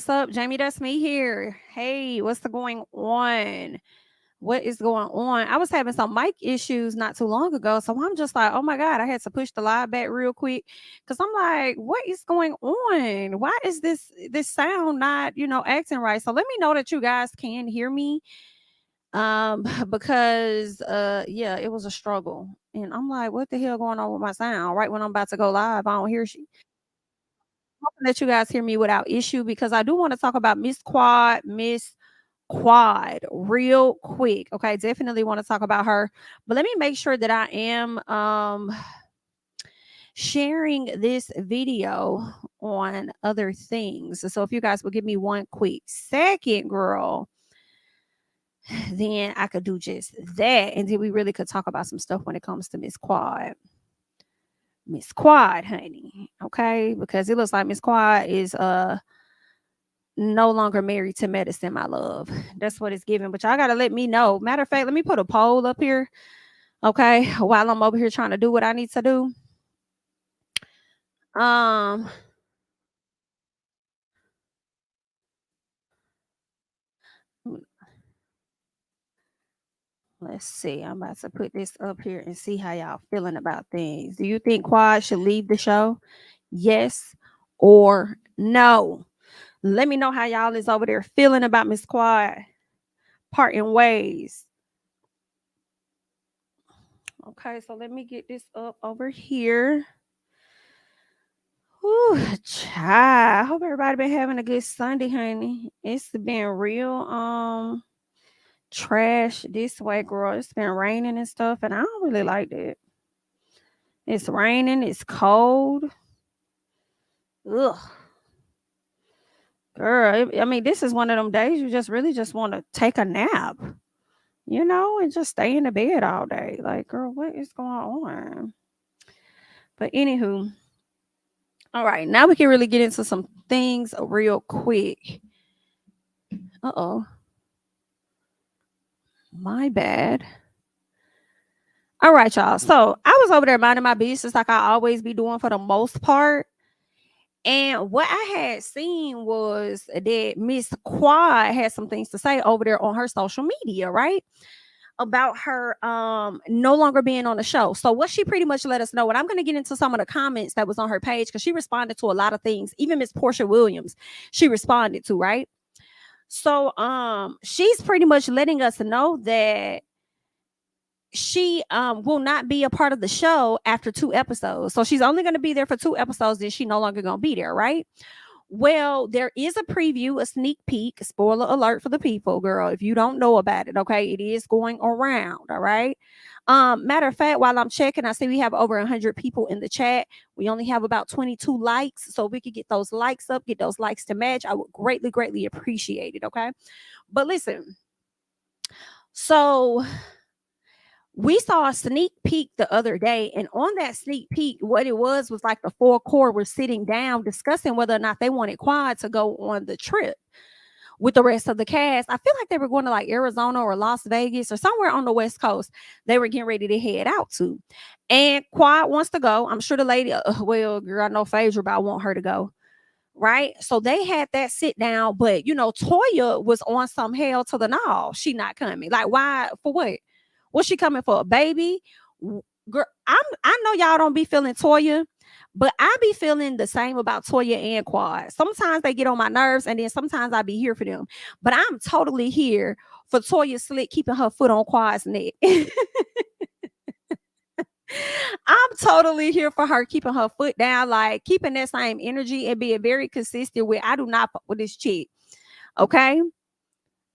what's up? Jamie, that's me here. Hey, what's going on? What is going on? I was having some mic issues not too long ago. So I'm just like, oh my God, I had to push the live back real quick. Cause I'm like, what is going on? Why is this sound not, acting right? So let me know that you guys can hear me. Because yeah, it was a struggle. And I'm like, what the hell going on with my sound? Right when I'm about to go live, I don't hear shit. Hoping that you guys hear me without issue because I do want to talk about Miss Quad real quick. Okay, definitely want to talk about her. But let me make sure that I am sharing this video on other things. So if you guys will give me one quick second, girl, then I could do just that. And then we really could talk about some stuff when it comes to Miss Quad. Miss Quad, honey. Okay, because it looks like Miss Quad is no longer married to medicine, my love. That's what it's giving. But y'all gotta let me know. Matter of fact, let me put a poll up here. Okay, while I'm over here trying to do what I need to do. Let's see. I'm about to put this up here and see how y'all feeling about things. Do you think Quad should leave the show? Yes or no? Let me know how y'all is over there feeling about Miss Quad parting ways. Okay, so let me get this up over here. Ooh, child. I hope everybody been having a good Sunday, honey. It's been real trash this way, girl. It's been raining and stuff, and I don't really like that. It's raining, it's cold. Ugh. Girl, I mean, this is one of them days you just really just want to take a nap, and just stay in the bed all day. Like, girl, what is going on? But anywho, all right, now we can really get into some things real quick. Uh-oh. My bad. All right, y'all. So I was over there minding my business like I always be doing for the most part. And what I had seen was that Miss Quad had some things to say over there on her social media, right? About her no longer being on the show. So what she pretty much let us know, and I'm going to get into some of the comments that was on her page because she responded to a lot of things. Even Miss Porsha Williams, she responded to, right? So she's pretty much letting us know that she will not be a part of the show after 2 episodes. So she's only going to be there for 2 episodes, then she no longer going to be there, right? Well, there is a preview, a sneak peek, spoiler alert for the people, girl. If you don't know about it, okay, it is going around, all right? Matter of fact, while I'm checking, I see we have over 100 people in the chat. We only have about 22 likes, so we could get those likes up, get those likes to match. I would greatly, greatly appreciate it, okay? But listen, so we saw a sneak peek the other day, and on that sneak peek, what it was like the 4 core were sitting down discussing whether or not they wanted Quad to go on the trip with the rest of the cast. I feel like they were going to like Arizona or Las Vegas or somewhere on the West Coast. They were getting ready to head out to, and Quad wants to go. I'm sure the lady, well, girl, I know Phaedra, but I want her to go. Right, so they had that sit down, but Toya was on some hell to the no. She not coming. Like, why? For what? Was she coming for a baby? Girl, I know y'all don't be feeling Toya, but I be feeling the same about Toya and Quad. Sometimes they get on my nerves, and then sometimes I be here for them. But I'm totally here for Toya Slick keeping her foot on Quad's neck. I'm totally here for her keeping her foot down, like keeping that same energy and being very consistent with, I do not fuck with this chick. Okay.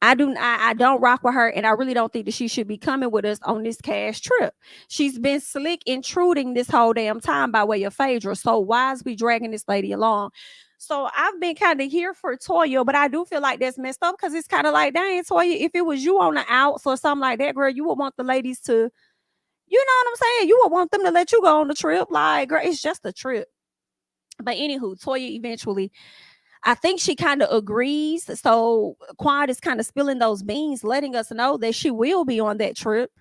I don't rock with her, and I really don't think that she should be coming with us on this cash trip. She's been slick intruding this whole damn time by way of Phaedra. So why is we dragging this lady along? So I've been kind of here for Toya, but I do feel like that's messed up because it's kind of like, dang, Toya, if it was you on the outs or something like that, girl, you would want the ladies to, you know what I'm saying? You would want them to let you go on the trip. Like, girl, it's just a trip. But anywho, Toya eventually, I think she kind of agrees. So Quad is kind of spilling those beans, letting us know that she will be on that trip.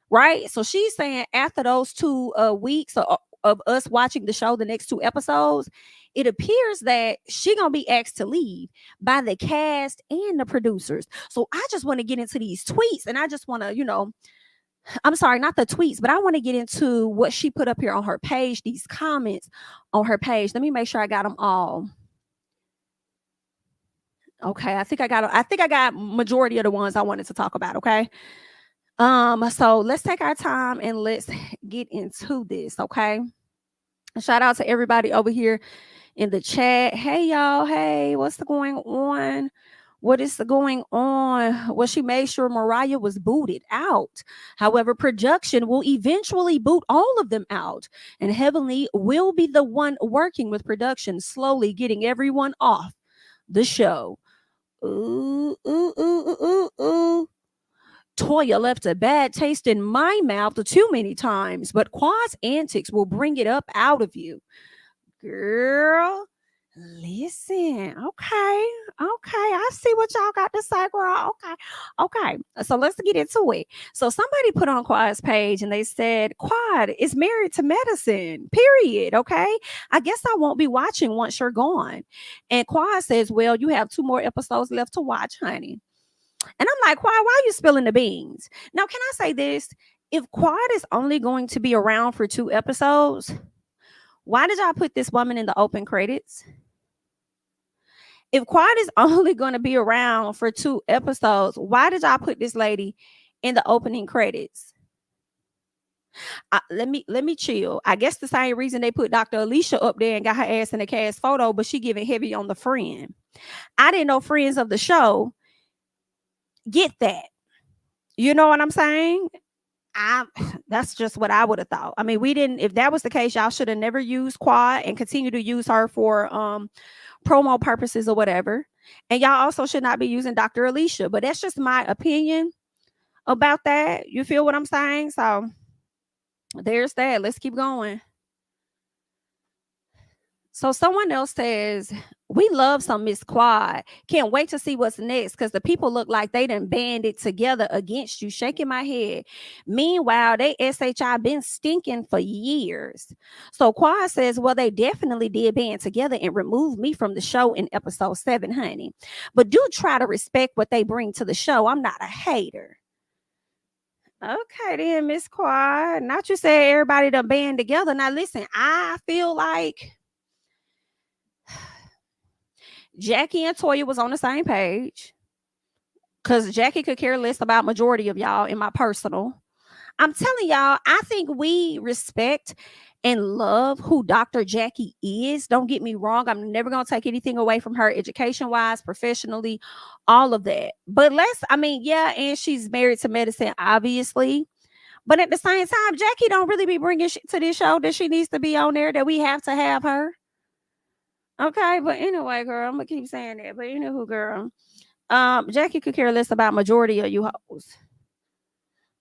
Right. So she's saying after those 2 weeks, or of us watching the show, the next 2 episodes, it appears that she gonna be asked to leave by the cast and the producers. So I just want to get into these tweets, and I just want to, I'm sorry, not the tweets, but I want to get into what she put up here on her page, these comments on her page. Let me make sure I got them all. Okay, I think I got majority of the ones I wanted to talk about, okay? So let's take our time and let's get into this, okay? Shout out to everybody over here in the chat. Hey y'all, hey, what's going on? What is going on? Well, she made sure Mariah was booted out. However, production will eventually boot all of them out, and Heavenly will be the one working with production, slowly getting everyone off the show. Ooh, ooh, ooh, ooh, ooh. Toya left a bad taste in my mouth too many times, but Quad's antics will bring it up out of you. Girl, listen. Okay. I see what y'all got to say, girl. Okay. So let's get into it. So somebody put on Quad's page and they said, Quad is married to medicine, period. Okay. I guess I won't be watching once you're gone. And Quad says, well, you have 2 more episodes left to watch, honey. And I'm like, why are you spilling the beans? Now, can I say this? If Quad is only going to be around for 2 episodes, why did y'all put this woman in the open credits? If Quad is only going to be around for 2 episodes, why did y'all put this lady in the opening credits? Let me chill. I guess the same reason they put Dr. Alicia up there and got her ass in the cast photo, but she giving heavy on the friend. I didn't know friends of the show get that. You know what I'm saying? That's just what I would have thought. I mean, if that was the case, y'all should have never used Quad and continue to use her for promo purposes or whatever. And y'all also should not be using Dr. Alicia, but that's just my opinion about that. You feel what I'm saying? So there's that. Let's keep going. So someone else says, we love some Miss Quad. Can't wait to see what's next because the people look like they done banded together against you. Shaking my head. Meanwhile, they SHI been stinking for years. So Quad says, well, they definitely did band together and remove me from the show in episode 7, honey. But do try to respect what they bring to the show. I'm not a hater. Okay, then, Miss Quad. Not you say everybody done band together. Now, listen, I feel like Jackie and Toya was on the same page because Jackie could care less about majority of y'all in my personal. I'm telling y'all, I think we respect and love who Dr. Jackie is. Don't get me wrong. I'm never going to take anything away from her education-wise, professionally, all of that. But and she's married to medicine, obviously. But at the same time, Jackie don't really be bringing shit to this show that she needs to be on there, that we have to have her. Okay, but anyway, girl, I'm gonna keep saying that. But you know who, girl? Jackie could care less about majority of you hoes.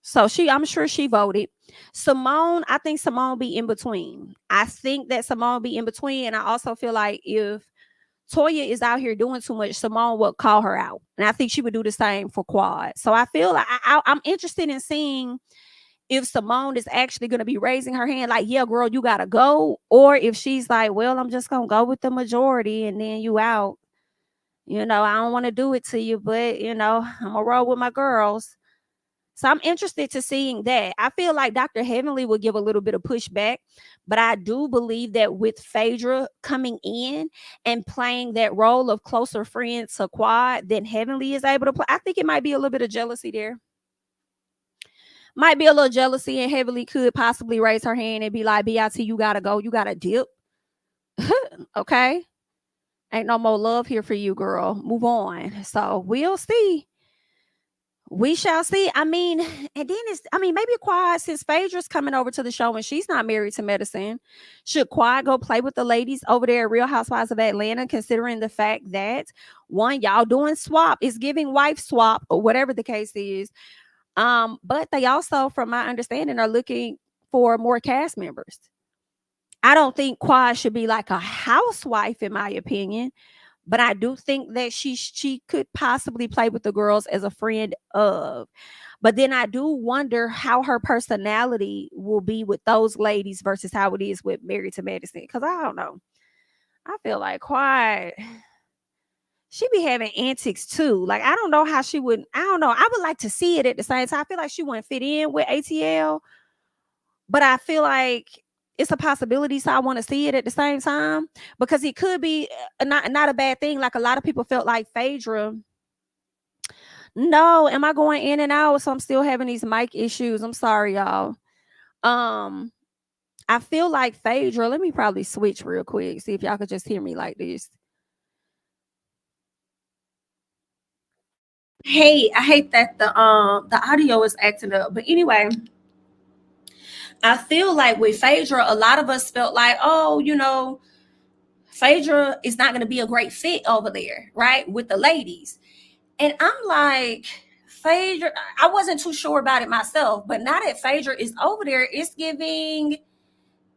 So I'm sure she voted. Simone, I think Simone be in between. I think that Simone be in between, and I also feel like if Toya is out here doing too much, Simone will call her out, and I think she would do the same for Quad. So I feel like I'm interested in seeing if Simone is actually going to be raising her hand like, yeah, girl, you got to go. Or if she's like, well, I'm just going to go with the majority and then you out. I don't want to do it to you, but, I'm going to roll with my girls. So I'm interested to seeing that. I feel like Dr. Heavenly will give a little bit of pushback, but I do believe that with Phaedra coming in and playing that role of closer friend to Quad than Heavenly is able to play, I think it might be a little bit of jealousy there. Might be a little jealousy, and Heavenly could possibly raise her hand and be like, BIT, you gotta go, you gotta dip. Okay, ain't no more love here for you, girl. Move on. So we'll see. We shall see. And then maybe Quad, since Phaedra's coming over to the show and she's not married to medicine, should Quad go play with the ladies over there at Real Housewives of Atlanta, considering the fact that one, y'all doing swap, is giving wife swap or whatever the case is. But they also, from my understanding, are looking for more cast members. I don't think Quad should be like a housewife, in my opinion, but I do think that she could possibly play with the girls as a friend of. But then I do wonder how her personality will be with those ladies versus how it is with Married to Medicine. Because I don't know. I feel like Quiet, she be having antics too. Like, I don't know how she would. I don't know. I would like to see it at the same time. I feel like she wouldn't fit in with ATL, but I feel like it's a possibility. So I want to see it at the same time because it could be not a bad thing. Like a lot of people felt like Phaedra. No, am I going in and out? So I'm still having these mic issues. I'm sorry, y'all. Um, I feel like Phaedra. Let me probably switch real quick. See if y'all could just hear me like this. Hey, I hate that the audio is acting up. But anyway, I feel like with Phaedra, a lot of us felt like, oh, Phaedra is not going to be a great fit over there, right? With the ladies. And I'm like, Phaedra, I wasn't too sure about it myself, but now that Phaedra is over there, it's giving,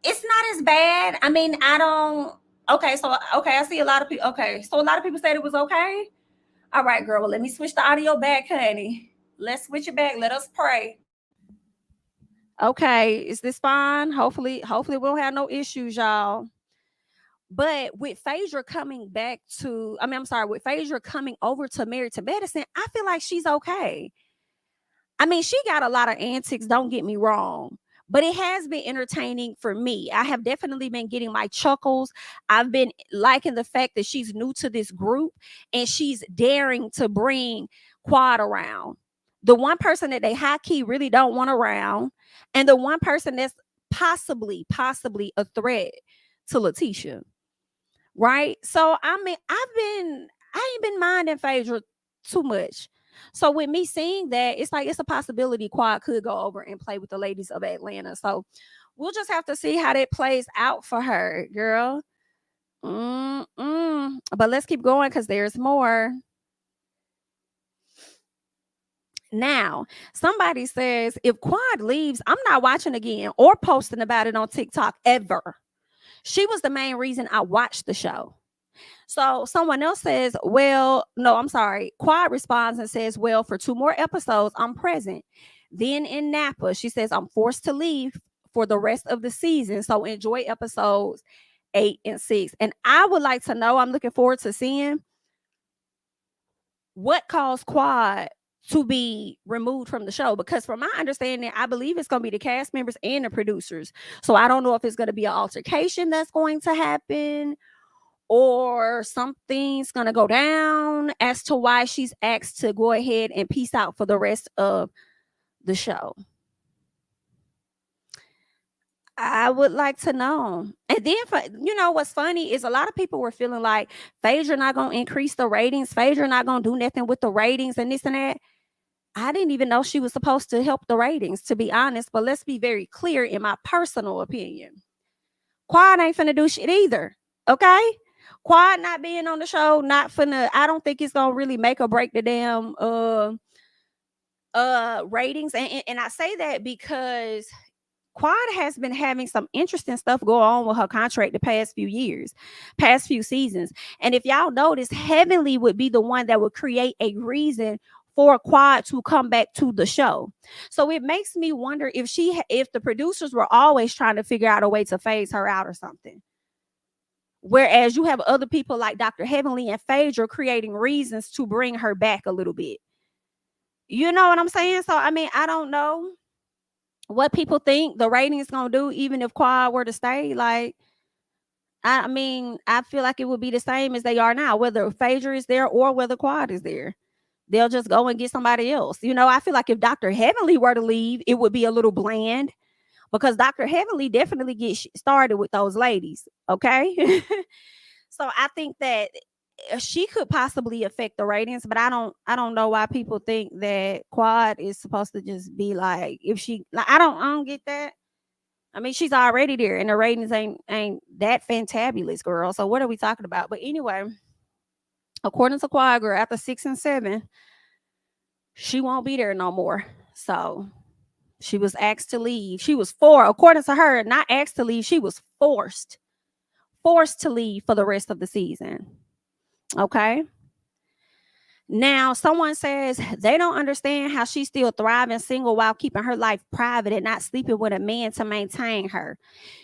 it's not as bad. I mean, I don't, okay, I see a lot of people, okay, so a lot of people said it was okay. All right, girl, well, let me switch the audio back, honey. Let's switch it back. Let us pray. Okay, is this fine? Hopefully we'll have no issues, y'all. But with Phaedra coming back to, I mean, I'm sorry, with Phaedra coming over to Married to Medicine, I feel like she's okay. I mean, she got a lot of antics, don't get me wrong, but it has been entertaining for me. I have definitely been getting my chuckles. I've been liking the fact that she's new to this group and she's daring to bring Quad around. The one person that they high key really don't want around, and the one person that's possibly a threat to Letitia. Right? So I mean, I ain't been minding Phaedra too much. So with me seeing that, it's like it's a possibility Quad could go over and play with the ladies of Atlanta. So we'll just have to see how that plays out for her, girl. But let's keep going because there's more. Now, somebody says if Quad leaves, I'm not watching again or posting about it on TikTok ever. She was the main reason I watched the show. So someone else says, well, no, I'm sorry. Quad responds and says, well, for 2 more episodes, I'm present. Then in Napa, she says, I'm forced to leave for the rest of the season. So enjoy episodes 8 and 6. And I would like to know, I'm looking forward to seeing what caused Quad to be removed from the show, because from my understanding, I believe it's going to be the cast members and the producers. So I don't know if it's going to be an altercation that's going to happen or something's going to go down as to why she's asked to go ahead and peace out for the rest of the show. I would like to know. And then, what's funny is a lot of people were feeling like Phaedra not going to increase the ratings. Phaedra not going to do nothing with the ratings and this and that. I didn't even know she was supposed to help the ratings, to be honest. But let's be very clear, in my personal opinion, Quad ain't finna do shit either. Okay? Quad not being on the show, not finna, I don't think it's gonna really make or break the damn ratings. And I say that because Quad has been having some interesting stuff go on with her contract the past few years, past few seasons. And if y'all notice, Heavenly would be the one that would create a reason for Quad to come back to the show. So it makes me wonder if the producers were always trying to figure out a way to phase her out or something. Whereas you have other people like Dr. Heavenly and Phaedra creating reasons to bring her back a little bit. You know what I'm saying? So, I mean, I don't know what people think the ratings going to do, even if Quad were to stay. Like, I mean, I feel like it would be the same as they are now, whether Phaedra is there or whether Quad is there. They'll just go and get somebody else. I feel like if Dr. Heavenly were to leave, it would be a little bland because Dr. Heavenly definitely gets started with those ladies. Okay. So I think that she could possibly affect the ratings, but I don't know why people think that Quad is supposed to just be like, if she, like, I don't get that. I mean, she's already there and the ratings ain't that fantabulous, girl. So what are we talking about? But anyway, according to Quad Girl, after 6 and 7, she won't be there no more. So she was asked to leave. She was according to her, not asked to leave. She was forced to leave for the rest of the season. Okay. Now, someone says they don't understand how she's still thriving single while keeping her life private and not sleeping with a man to maintain her.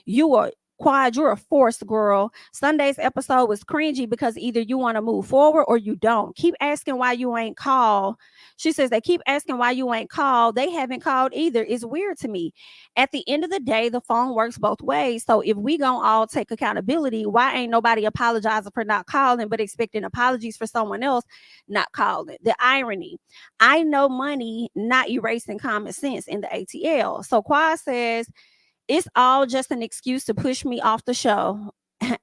You are Quad, you're a force, girl. Sunday's episode was cringy because either you want to move forward or you don't. Keep asking why you ain't called. She says they keep asking why you ain't called. They haven't called either. It's weird to me. At the end of the day, the phone works both ways. So if we gonna all take accountability, why ain't nobody apologizing for not calling but expecting apologies for someone else not calling? The irony. I know money not erasing common sense in the ATL. So Quad says it's all just an excuse to push me off the show.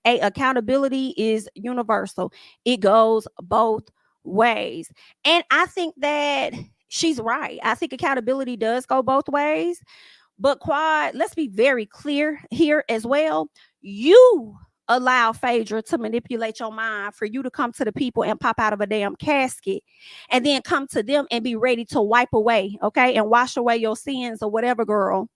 Accountability is universal. It goes both ways. And I think that she's right. I think accountability does go both ways. But Quad, let's be very clear here as well. You allow Phaedra to manipulate your mind for you to come to the people and pop out of a damn casket and then come to them and be ready to wipe away, okay, and wash away your sins or whatever, girl.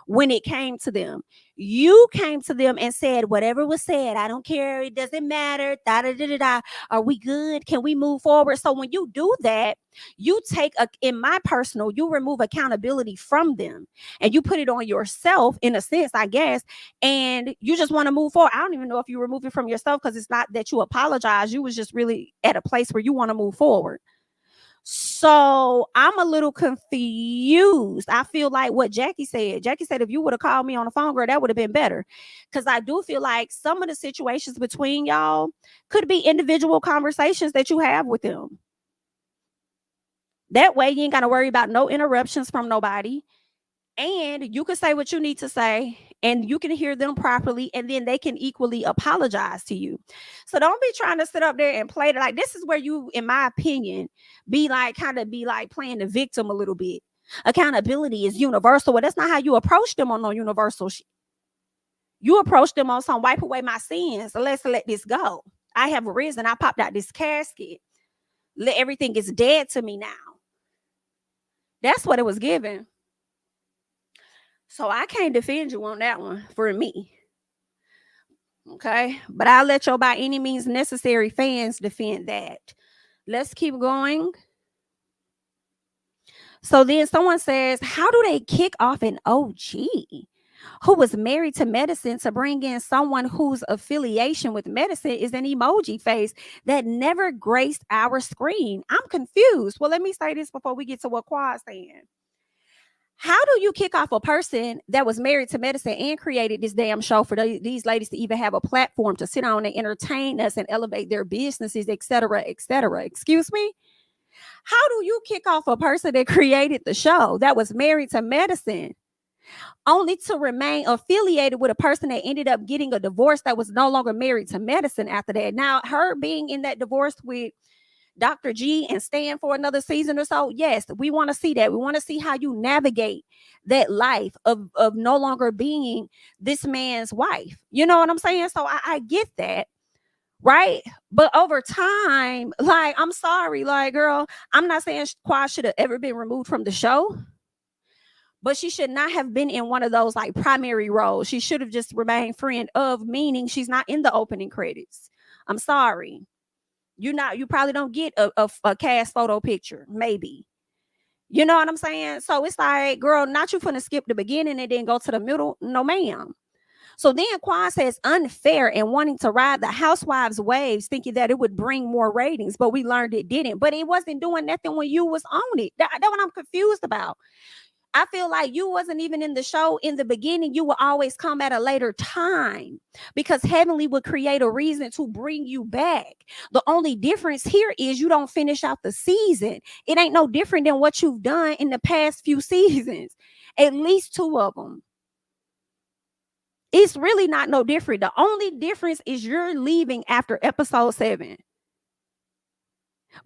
When it came to them, you came to them and said whatever was said, I don't care, it doesn't matter, da da da da da. Are we good? Can we move forward? So when you do that, you take in my personal, you remove accountability from them and you put it on yourself in a sense, I guess, and you just want to move forward. I don't even know if you remove it from yourself because it's not that you apologize. You was just really at a place where you want to move forward. So I'm a little confused. I feel like what Jackie said. Jackie said, if you would have called me on the phone, girl, that would have been better. Because I do feel like some of the situations between y'all could be individual conversations that you have with them. That way you ain't got to worry about no interruptions from nobody. And you can say what you need to say and you can hear them properly and then they can equally apologize to you. So don't be trying to sit up there and play it. Like, this is where you, in my opinion, be like playing the victim a little bit. Accountability is universal. Well, that's not how you approach them on no universal shit. You approach them on some wipe away my sins. So let's let this go. I have risen. I popped out this casket. Everything is dead to me now. That's what it was given. So I can't defend you on that one for me. Okay. But I'll let your by any means necessary fans defend that. Let's keep going. So then someone says, how do they kick off an OG who was married to medicine to bring in someone whose affiliation with medicine is an emoji face that never graced our screen? I'm confused. Well, let me say this before we get to what Quad's saying. How do you kick off a person that was married to medicine and created this damn show for these ladies to even have a platform to sit on and entertain us and elevate their businesses, et cetera, et cetera? Excuse me? How do you kick off a person that created the show that was married to medicine only to remain affiliated with a person that ended up getting a divorce that was no longer married to medicine after that? Now, her being in that divorce with Dr. G and staying for another season or so, yes, we want to see that. We want to see how you navigate that life of no longer being this man's wife. You know what I'm saying? So I get that, right? But over time, like, I'm sorry, like, girl, I'm not saying Quad should have ever been removed from the show, but she should not have been in one of those like primary roles. She should have just remained friend of, meaning she's not in the opening credits. I'm sorry. You probably don't get a cast photo picture, maybe. You know what I'm saying? So it's like, girl, not you finna skip the beginning and then go to the middle. No, ma'am. So then Quad says unfair and wanting to ride the Housewives waves, thinking that it would bring more ratings, but we learned it didn't. But it wasn't doing nothing when you was on it. That's what I'm confused about. I feel like you wasn't even in the show in the beginning. You will always come at a later time because Heavenly would create a reason to bring you back. The only difference here is you don't finish out the season. It ain't no different than what you've done in the past few seasons, at least 2 of them. It's really not no different. The only difference is you're leaving after episode 7.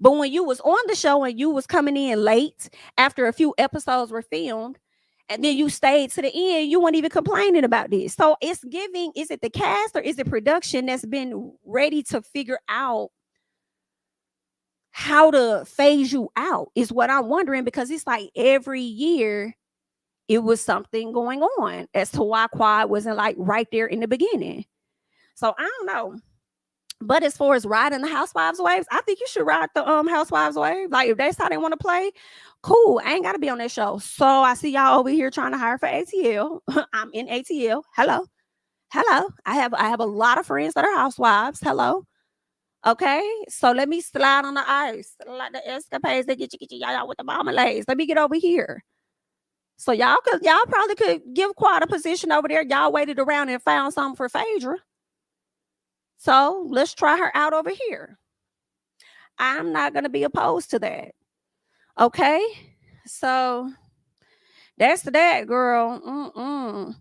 But when you was on the show and you was coming in late after a few episodes were filmed, and then you stayed to the end, you weren't even complaining about this. So it's giving, is it the cast or is it production that's been ready to figure out how to phase you out is what I'm wondering, because it's like every year it was something going on as to why Quad wasn't like right there in the beginning. So I don't know. But as far as riding the Housewives waves, I think you should ride the Housewives wave. Like if that's how they want to play, cool. I ain't gotta be on that show. So I see y'all over here trying to hire for ATL. I'm in ATL. Hello. Hello. I have a lot of friends that are housewives. Hello. Okay. So let me slide on the ice. Like the escapades that get you y'all with the marmalades. Let me get over here. So y'all probably could give quite a position over there. Y'all waited around and found something for Phaedra. So let's try her out over here. I'm not going to be opposed to that. Okay. So that's that, girl.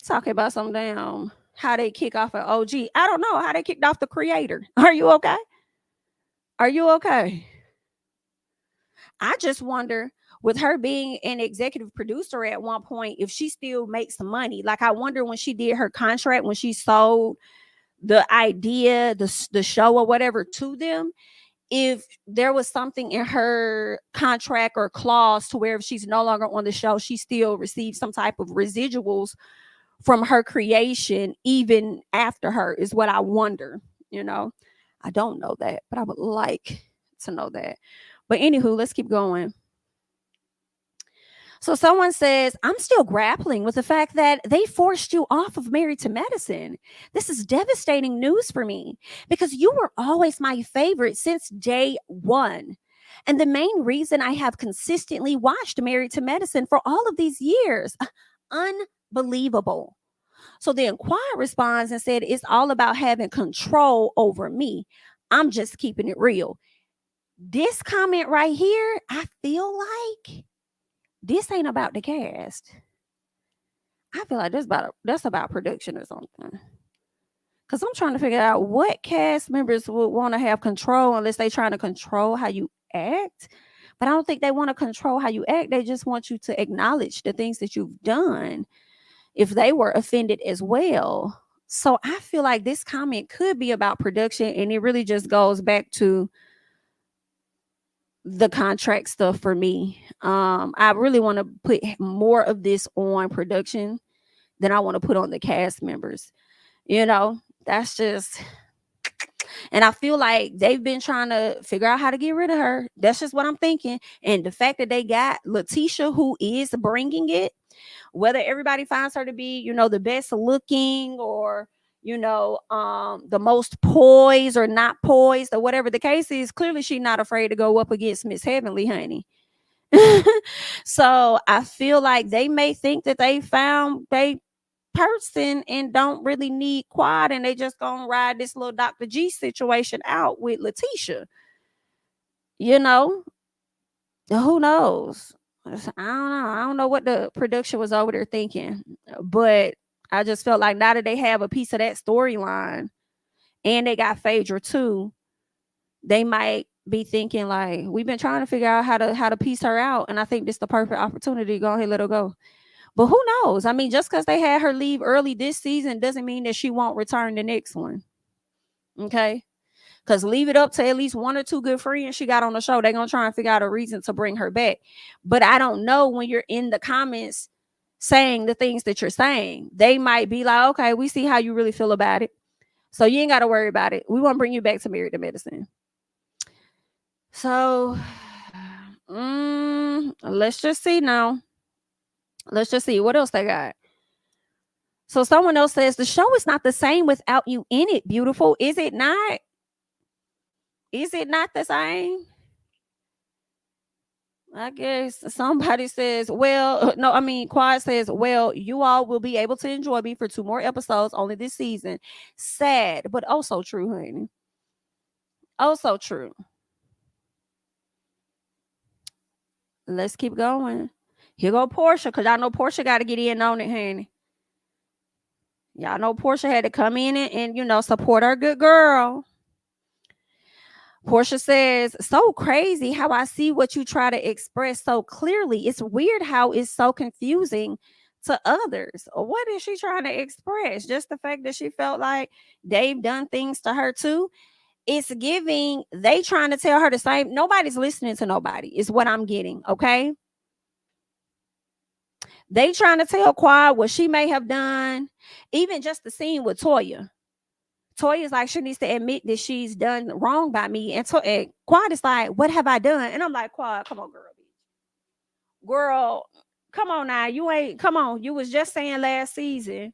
Talking about some damn how they kick off an OG. I don't know how they kicked off the creator. Are you okay? Are you okay? I just wonder, with her being an executive producer at one point, if she still makes some money. Like I wonder when she did her contract, when she sold the idea, the show or whatever to them, if there was something in her contract or clause to where if she's no longer on the show, she still receives some type of residuals from her creation even after her, is what I wonder. I don't know that, but I would like to know that. But anywho, let's keep going. So someone says, I'm still grappling with the fact that they forced you off of Married to Medicine. This is devastating news for me because you were always my favorite since day one. And the main reason I have consistently watched Married to Medicine for all of these years. Unbelievable. So the Inquirer responds and said, it's all about having control over me. I'm just keeping it real. This comment right here, I feel like this ain't about the cast. I feel like that's about production or something. Because I'm trying to figure out what cast members would want to have control unless they're trying to control how you act. But I don't think they want to control how you act. They just want you to acknowledge the things that you've done if they were offended as well. So I feel like this comment could be about production, and it really just goes back to the contract stuff for me. I really want to put more of this on production than I want to put on the cast members. That's just, and I feel like they've been trying to figure out how to get rid of her. That's just what I'm thinking. And the fact that they got Letitia, who is bringing it, whether everybody finds her to be, the best looking or, the most poised or not poised or whatever the case is, clearly she's not afraid to go up against Miss Heavenly, honey. So I feel like they may think that they found they person and don't really need quad, and they just gonna ride this little Dr. G situation out with Letitia. Who knows? I don't know. I don't know what the production was over there thinking, but I just felt like now that they have a piece of that storyline and they got Phaedra too, they might be thinking like, we've been trying to figure out how to piece her out, and I think this is the perfect opportunity to go ahead and let her go. But who knows? I mean, just because they had her leave early this season doesn't mean that she won't return the next one. Okay? Because leave it up to at least one or two good friends she got on the show. They're going to try and figure out a reason to bring her back. But I don't know, when you're in the comments saying the things that you're saying, they might be like, okay, we see how you really feel about it. So you ain't got to worry about it. We want to bring you back to Married to Medicine. So let's just see now. Let's just see what else they got. So someone else says, the show is not the same without you in it, beautiful. Is it not? Is it not the same? I guess somebody says, Quad says, well, you all will be able to enjoy me for 2 more episodes only this season. Sad, but also true, honey. Also true. Let's keep going. Here go Porsha, because y'all know Porsha got to get in on it, honey. Y'all know Porsha had to come in and support our good girl. Porsha says, so crazy how I see what you try to express so clearly. It's weird how it's so confusing to others. What is she trying to express? Just the fact that she felt like they've done things to her too. It's giving, they trying to tell her the same. Nobody's listening to nobody is what I'm getting. Okay. They trying to tell Quad what she may have done. Even just the scene with Toya. Toya's like, she needs to admit that she's done wrong by me. And Quad is like, what have I done? And I'm like, Quad, come on, girl. Girl, come on now. Come on. You was just saying last season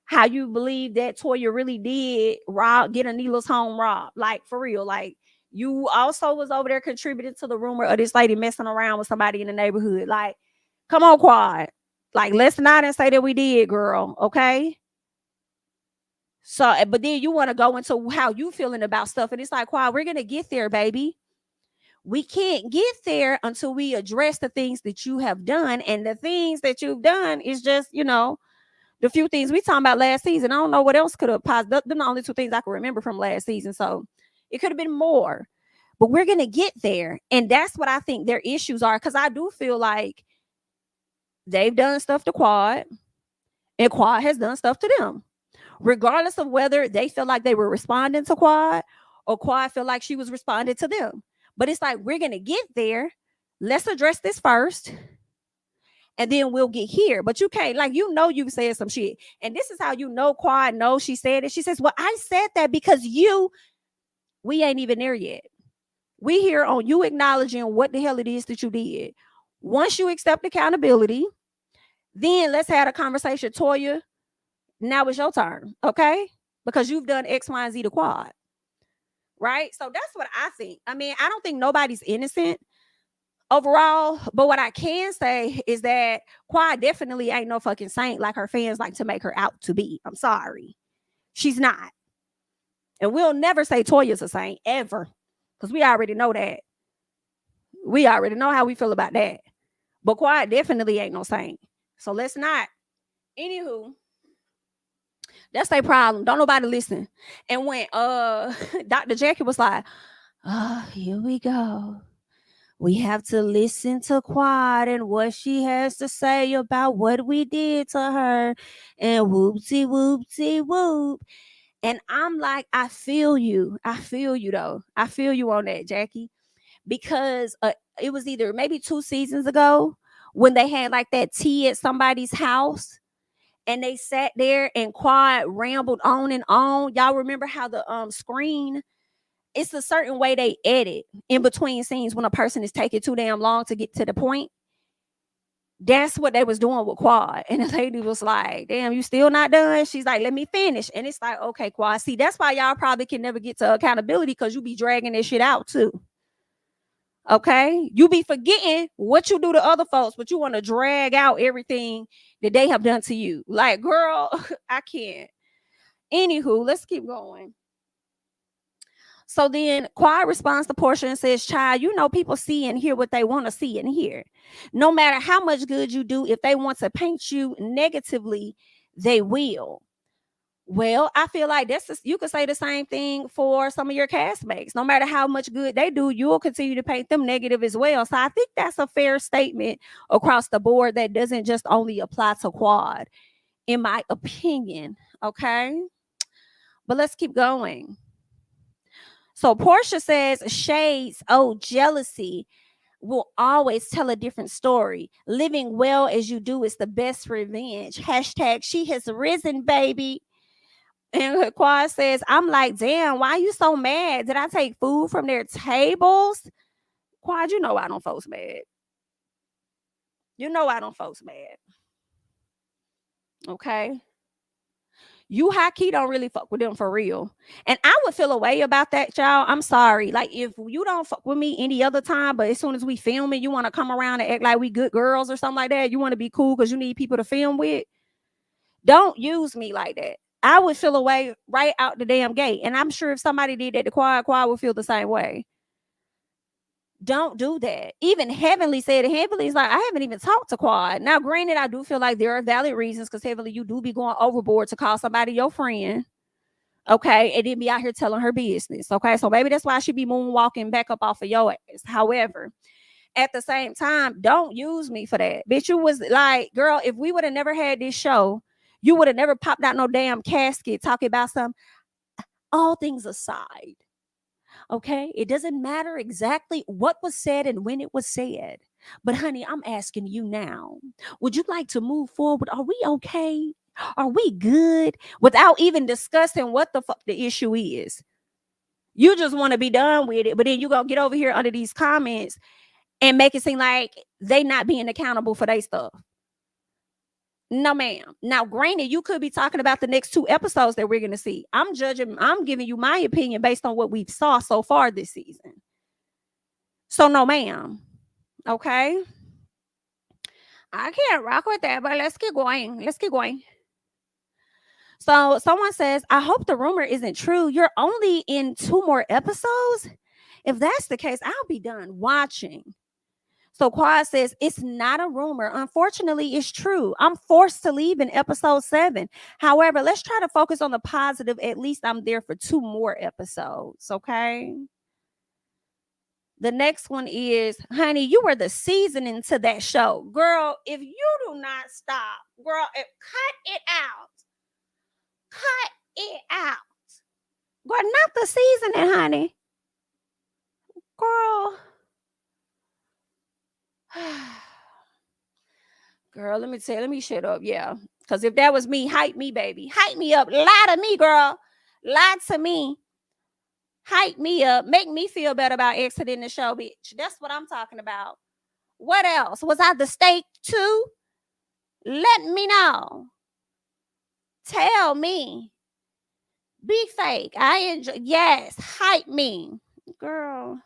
how you believe that Toya really did get Anila's home robbed. Like, for real. Like, you also was over there contributing to the rumor of this lady messing around with somebody in the neighborhood. Like, come on, Quad. Like, let's not say that we did, girl. Okay? So, but then you want to go into how you feeling about stuff. And it's like, Quad, we're going to get there, baby. We can't get there until we address the things that you have done. And the things that you've done is just, the few things we talking about last season. I don't know what else could have paused. They're the only two things I can remember from last season. So it could have been more. But we're going to get there. And that's what I think their issues are. Because I do feel like they've done stuff to Quad. And Quad has done stuff to them. Regardless of whether they feel like they were responding to Quad or Quad feel like she was responding to them. But it's like, we're going to get there. Let's address this first. And then we'll get here. But you can't, like, you said some shit. And this is how Quad knows she said it. She says, well, I said that because we ain't even there yet. We here on you acknowledging what the hell it is that you did. Once you accept accountability, then let's have a conversation. Toya, now it's your turn, okay? Because you've done X, Y, and Z to Quad. Right? So that's what I think. I mean, I don't think nobody's innocent overall, but what I can say is that Quad definitely ain't no fucking saint like her fans like to make her out to be. I'm sorry. She's not. And we'll never say Toya's a saint, ever. Because we already know that. We already know how we feel about that. But Quad definitely ain't no saint. So let's not. Anywho, that's their problem. Don't nobody listen. And when Dr. Jackie was like, oh, here we go. We have to listen to Quad and what she has to say about what we did to her. And whoopsie, whoopsie, whoop. And I'm like, I feel you. I feel you, though. I feel you on that, Jackie. Because it was either maybe 2 seasons ago when they had like that tea at somebody's house. And they sat there and Quad rambled on and on. Y'all remember how the screen, it's a certain way they edit in between scenes when a person is taking too damn long to get to the point. That's what they was doing with Quad. And the lady was like, damn, you still not done? She's like, let me finish. And it's like, okay, Quad. See, that's why y'all probably can never get to accountability, because you be dragging this shit out too. Okay? You be forgetting what you do to other folks, but you want to drag out everything that they have done to you. Like, girl, I can't. Anywho, let's keep going. So then Quad responds to Porsha and says, child, people see and hear what they want to see and hear. No matter how much good you do, if they want to paint you negatively, they will. Well, I feel like you could say the same thing for some of your castmates. No matter how much good they do, you'll continue to paint them negative as well. So I think that's a fair statement across the board that doesn't just only apply to Quad, in my opinion. Okay? But let's keep going. So Porsha says, shades, jealousy will always tell a different story. Living well as you do is the best revenge. # she has risen, baby. And Quad says, I'm like, damn, why are you so mad? Did I take food from their tables? Quad, I don't folks mad. I don't folks mad. Okay? You high key don't really fuck with them for real. And I would feel a way about that, y'all. I'm sorry. Like, if you don't fuck with me any other time, but as soon as we film it, you want to come around and act like we good girls or something like that. You want to be cool because you need people to film with. Don't use me like that. I would feel a way right out the damn gate. And I'm sure if somebody did that to Quad would feel the same way. Don't do that. Even Heavenly said it. Heavenly's like, I haven't even talked to Quad. Now, granted, I do feel like there are valid reasons, because Heavenly, you do be going overboard to call somebody your friend. Okay. And then be out here telling her business. Okay. So maybe that's why she be moonwalking back up off of your ass. However, at the same time, don't use me for that. Bitch, you was like, girl, if we would have never had this show, you would have never popped out no damn casket talking about all things aside. Okay? It doesn't matter exactly what was said and when it was said. But honey, I'm asking you now, would you like to move forward? Are we okay? Are we good? Without even discussing what the fuck the issue is. You just want to be done with it, but then you gonna get over here under these comments and make it seem like they not being accountable for their stuff. No, ma'am. Now, granted, you could be talking about the next 2 episodes that we're going to see. I'm giving you my opinion based on what we've saw so far this season. So, no, ma'am. Okay. I can't rock with that, but let's keep going. So, someone says, I hope the rumor isn't true. You're only in 2 more episodes. If that's the case, I'll be done watching. So Quad says, it's not a rumor. Unfortunately, it's true. I'm forced to leave in episode 7. However, let's try to focus on the positive. At least I'm there for 2 more episodes, okay? The next one is, honey, you were the seasoning to that show. Girl, if you do not stop, girl, cut it out. Cut it out. Girl, not the seasoning, honey. Girl. Girl, let me shut up. Yeah. Because if that was me, hype me, baby. Hype me up. Lie to me, girl. Lie to me. Hype me up. Make me feel better about exiting the show, bitch. That's what I'm talking about. What else? Was I the steak too? Let me know. Tell me. Be fake. I enjoy. Yes. Hype me. Girl.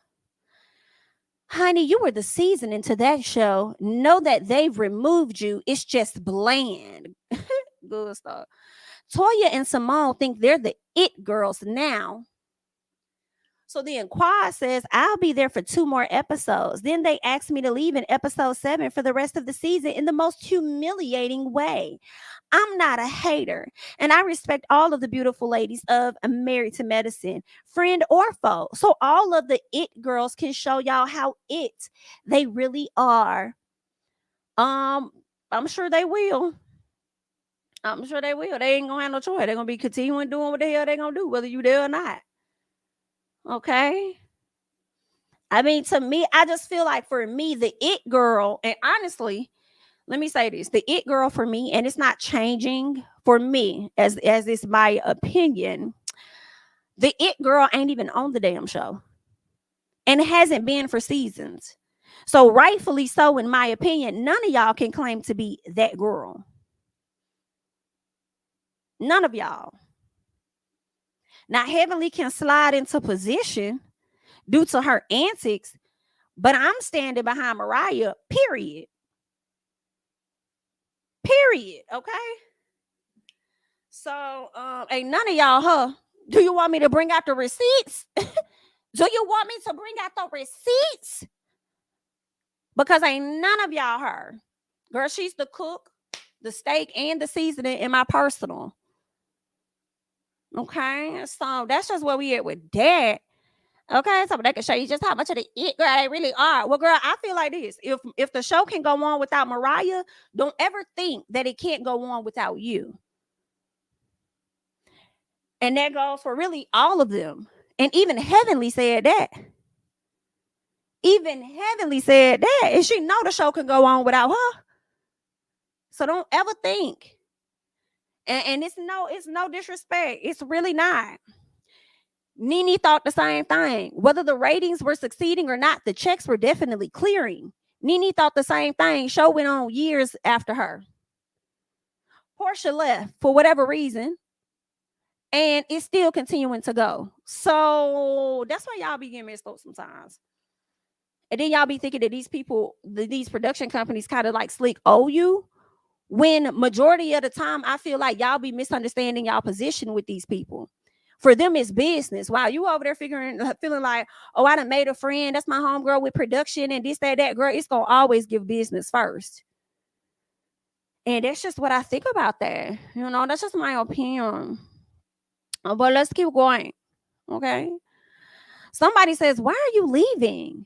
Honey, you were the seasoning to that show. Know that they've removed you. It's just bland. Good stuff. Toya and Simone think they're the it girls now. So then Quad says, I'll be there for 2 more episodes. Then they asked me to leave in episode 7 for the rest of the season in the most humiliating way. I'm not a hater, and I respect all of the beautiful ladies of Married to Medicine, friend or foe. So all of the it girls can show y'all how it they really are. I'm sure they will. I'm sure they will. They ain't gonna have no choice. They're gonna be continuing doing what the hell they're gonna do, whether you there or not. Okay. I mean, to me, I just feel like for me, the it girl, and honestly, let me say this, the it girl for me, and it's not changing for me as it's my opinion, the it girl ain't even on the damn show and it hasn't been for seasons. So rightfully so, in my opinion, none of y'all can claim to be that girl. None of y'all. Now, Heavenly can slide into position due to her antics, but I'm standing behind Mariah, period. Period. Okay. So ain't none of y'all her. Do you want me to bring out the receipts? Do you want me to bring out the receipts? Because ain't none of y'all her. Girl, she's the cook, the steak, and the seasoning in my personal. Okay. So that's just where we at with that. Okay, so they can show you just how much of the it girl they really are. Well, girl, I feel like this. If the show can go on without Mariah, don't ever think that it can't go on without you. And that goes for really all of them. And even Heavenly said that. Even Heavenly said that. And she know the show can go on without her. So don't ever think. And it's no disrespect. It's really not. Nene thought the same thing. Whether the ratings were succeeding or not, the checks were definitely clearing. Nene thought the same thing. Show went on years after her. Porsha left for whatever reason, and it's still continuing to go. So that's why y'all be getting messed up sometimes. And then y'all be thinking that these people, these production companies kind of like slick owe you, when majority of the time I feel like y'all be misunderstanding y'all position with these people. For them, it's business. While you over there feeling like, oh, I done made a friend. That's my homegirl with production and this, that, girl. It's going to always give business first. And that's just what I think about that. You know, that's just my opinion. But let's keep going. Okay. Somebody says, why are you leaving?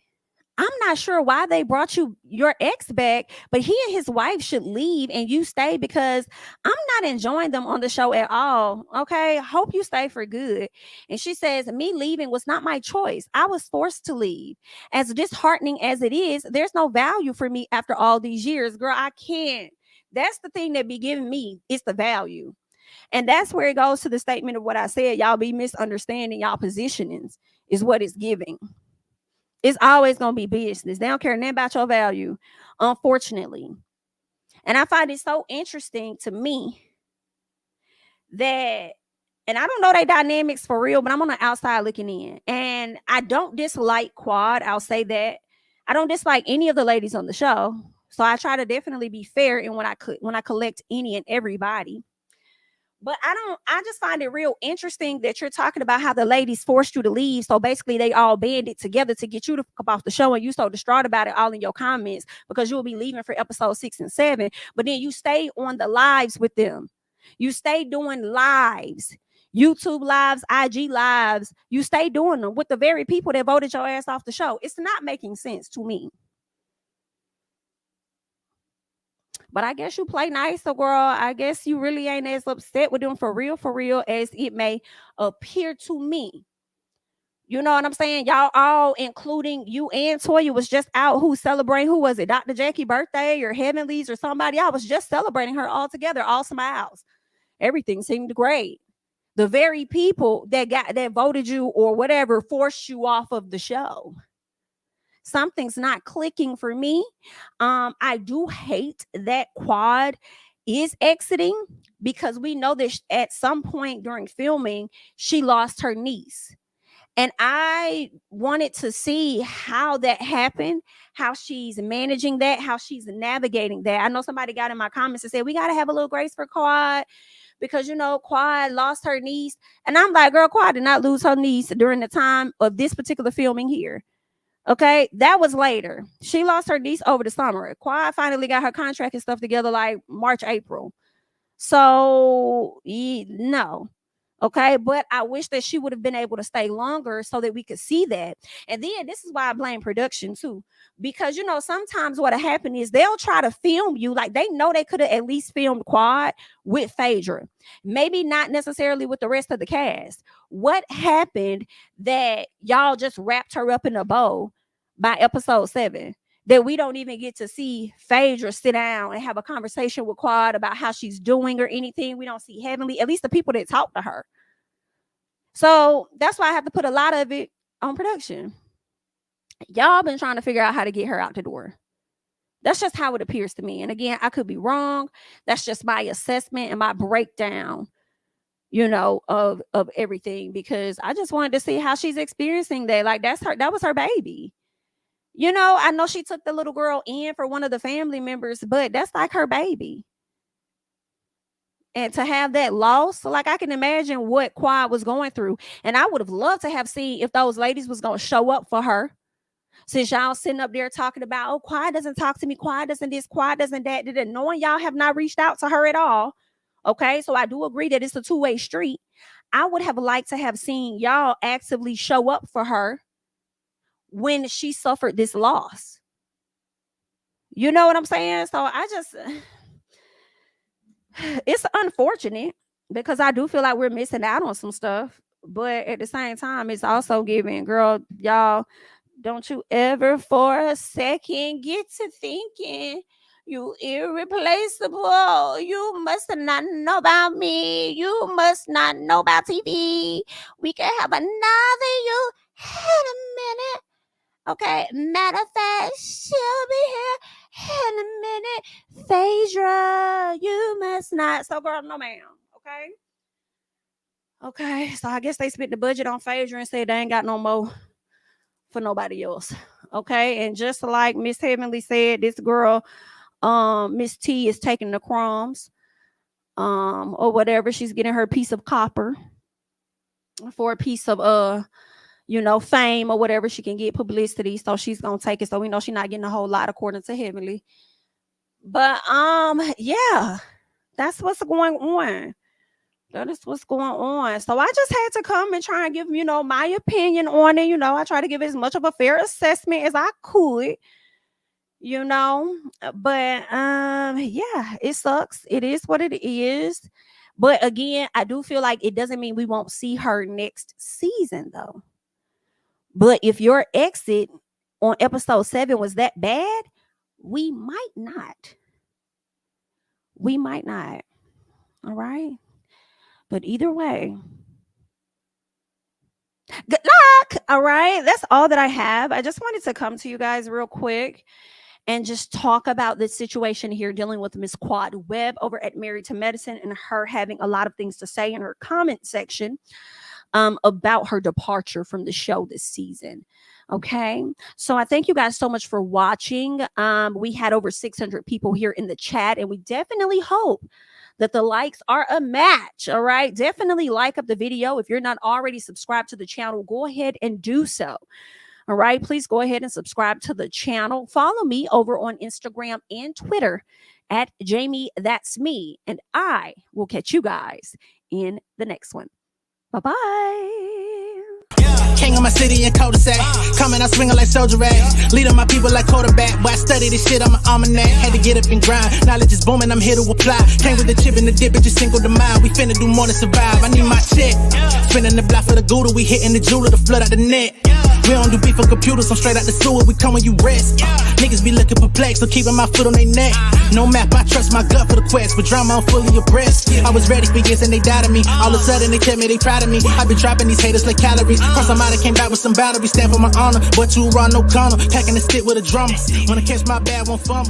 I'm not sure why they brought your ex back, but he and his wife should leave and you stay, because I'm not enjoying them on the show at all. Okay. Hope you stay for good. And she says, me leaving was not my choice. I was forced to leave. As disheartening as it is, there's no value for me after all these years. Girl, I can't. That's the thing that be giving me, it's the value. And that's where it goes to the statement of what I said. Y'all be misunderstanding y'all positionings is what it's giving. It's always going to be business. They don't care nothing about your value, unfortunately. And I find it so interesting to me that, and I don't know their dynamics for real, but I'm on the outside looking in. And I don't dislike Quad. I'll say that. I don't dislike any of the ladies on the show. So I try to definitely be fair in when I collect any and everybody. But I just find it real interesting that you're talking about how the ladies forced you to leave. So basically they all banded together to get you to come off the show, and you so distraught about it all in your comments because you'll be leaving for episode 6 and 7. But then you stay on the lives with them. You stay doing lives, YouTube lives, IG lives. You stay doing them with the very people that voted your ass off the show. It's not making sense to me. But I guess you play nice, so girl, I guess you really ain't as upset with them for real, as it may appear to me. You know what I'm saying? Y'all all, including you and Toya, was just out celebrating, who was it? Dr. Jackie's birthday or Heavenly's or somebody? I was just celebrating her all together, all smiles. Everything seemed great. The very people that voted you or whatever forced you off of the show. Something's not clicking for me. I do hate that Quad is exiting because we know that at some point during filming, she lost her niece. And I wanted to see how that happened, how she's managing that, how she's navigating that. I know somebody got in my comments and said, we got to have a little grace for Quad because, Quad lost her niece. And I'm like, girl, Quad did not lose her niece during the time of this particular filming here. Okay, that was later. She lost her niece over the summer. Quad finally got her contract and stuff together like March, April. So, no. Okay, but I wish that she would have been able to stay longer so that we could see that. And then this is why I blame production too. Because, sometimes what happened is they'll try to film you. Like they know they could have at least filmed Quad with Phaedra. Maybe not necessarily with the rest of the cast. What happened that y'all just wrapped her up in a bow by episode 7? That we don't even get to see Phaedra sit down and have a conversation with Quad about how she's doing or anything. We don't see Heavenly, at least the people that talk to her. So that's why I have to put a lot of it on production. Y'all been trying to figure out how to get her out the door. That's just how it appears to me. And again, I could be wrong. That's just my assessment and my breakdown, of everything, because I just wanted to see how she's experiencing that. Like that was her baby. I know she took the little girl in for one of the family members, but that's like her baby. And to have that loss, like I can imagine what Quad was going through. And I would have loved to have seen if those ladies was going to show up for her. Since y'all sitting up there talking about, oh, Quad doesn't talk to me, Quad doesn't this, Quad doesn't that, knowing y'all have not reached out to her at all. Okay, so I do agree that it's a two-way street. I would have liked to have seen y'all actively show up for her when she suffered this loss. You know what I'm saying? So it's unfortunate because I do feel like we're missing out on some stuff. But at the same time, it's also giving, girl, y'all, don't you ever for a second get to thinking you irreplaceable. You must not know about me. You must not know about TV. We can have another you in a minute. Okay, matter of fact, she'll be here in a minute. Phaedra, you must not. So, girl, no, ma'am. Okay, so I guess they spent the budget on Phaedra and said they ain't got no more for nobody else. Okay, and just like Miss Heavenly said, this girl, Miss T, is taking the crumbs, or whatever. She's getting her piece of copper for a piece of fame or whatever. She can get publicity, so she's gonna take it. So we know she's not getting a whole lot according to Heavenly. But yeah, that's what's going on. That is what's going on. So I just had to come and try and give my opinion on it. I try to give as much of a fair assessment as I could. But yeah, it sucks. It is what it is. But again, I do feel like it doesn't mean we won't see her next season though. But if your exit on episode 7 was that bad, we might not. we might not. All right. But either way, good luck. All right. That's all that I have. I just wanted to come to you guys real quick and just talk about this situation here dealing with Miss Quad Webb over at Married to Medicine, and her having a lot of things to say in her comment section about her departure from the show this season. Okay, so I thank you guys so much for watching. We had over 600 people here in the chat, and we definitely hope that the likes are a match. All right, definitely like up the video. If you're not already subscribed to the channel, go ahead and do so. All right, please go ahead and subscribe to the channel. Follow me over on Instagram and Twitter at JamiThatsMe, and I will catch you guys in the next one. Bye-bye. King of my city in cul-de-sac. Coming out swinging like soldier rag. Leading my people like quarterback. Boy, I study this shit, I'm an almanac. Had to get up and grind. Knowledge is booming, I'm here to apply. Came with the chip and the dip, it just single the mind. We finna do more than survive. I need my check. Spinning the block for the Gouda. We hitting the jeweler to flood out the net. We don't do beef for computers, I'm straight out the sewer. We come when you rest. Niggas be looking perplexed, so keeping my foot on their neck. No map, I trust my gut for the quest. With drama, I'm fully abreast. I was ready for years and they doubted me. All of a sudden they tell me they proud of me. I been dropping these haters like calories. Cross them out, I came back with some boundaries. Stand for my honor, but you run no corner. Packing the stick with a drummer. When I catch my bad, won't fumble.